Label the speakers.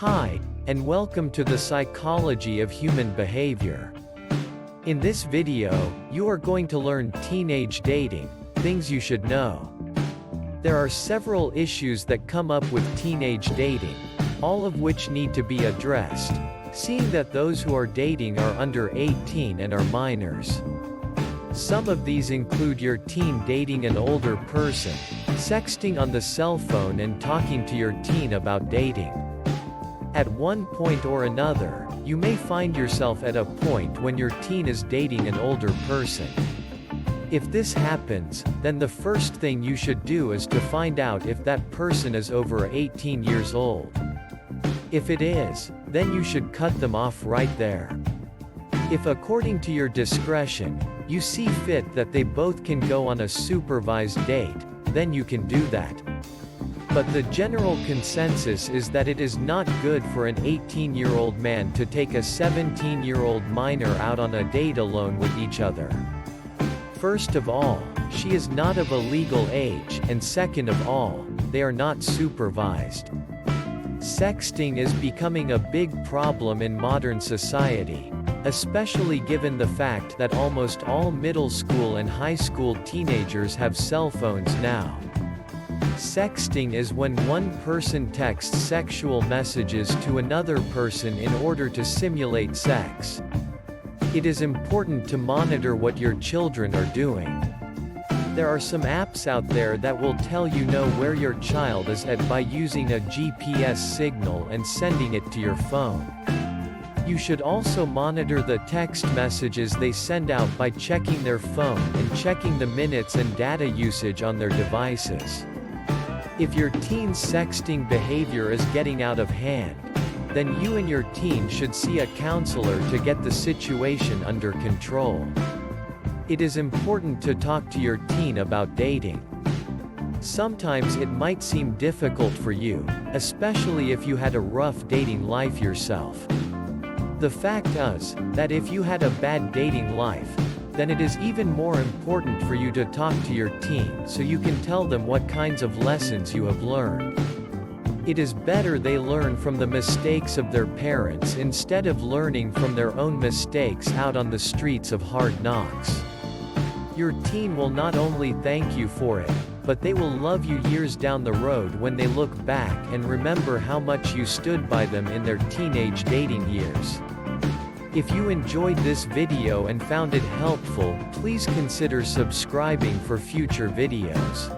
Speaker 1: Hi, and welcome to the psychology of human behavior. In this video, you are going to learn teenage dating, things you should know. There are several issues that come up with teenage dating, all of which need to be addressed, seeing that those who are dating are under 18 and are minors. Some of these include your teen dating an older person, sexting on the cell phone and talking to your teen about dating. At one point or another, you may find yourself at a point when your teen is dating an older person. If this happens, then the first thing you should do is to find out if that person is over 18 years old. If it is, then you should cut them off right there. If according to your discretion, you see fit that they both can go on a supervised date, then you can do that. But the general consensus is that it is not good for an 18-year-old man to take a 17-year-old minor out on a date alone with each other. First of all, she is not of a legal age, and second of all, they are not supervised. Sexting is becoming a big problem in modern society, especially given the fact that almost all middle school and high school teenagers have cell phones now. Sexting is when one person texts sexual messages to another person in order to simulate sex. It is important to monitor what your children are doing. There are some apps out there that will tell you know where your child is at by using a GPS signal and sending it to your phone. You should also monitor the text messages they send out by checking their phone and checking the minutes and data usage on their devices. If your teen's sexting behavior is getting out of hand, then you and your teen should see a counselor to get the situation under control. It is important to talk to your teen about dating. Sometimes it might seem difficult for you, especially if you had a rough dating life yourself. The fact is, that if you had a bad dating life, then it is even more important for you to talk to your teen so you can tell them what kinds of lessons you have learned. It is better they learn from the mistakes of their parents instead of learning from their own mistakes out on the streets of hard knocks. Your teen will not only thank you for it, but they will love you years down the road when they look back and remember how much you stood by them in their teenage dating years. If you enjoyed this video and found it helpful, please consider subscribing for future videos.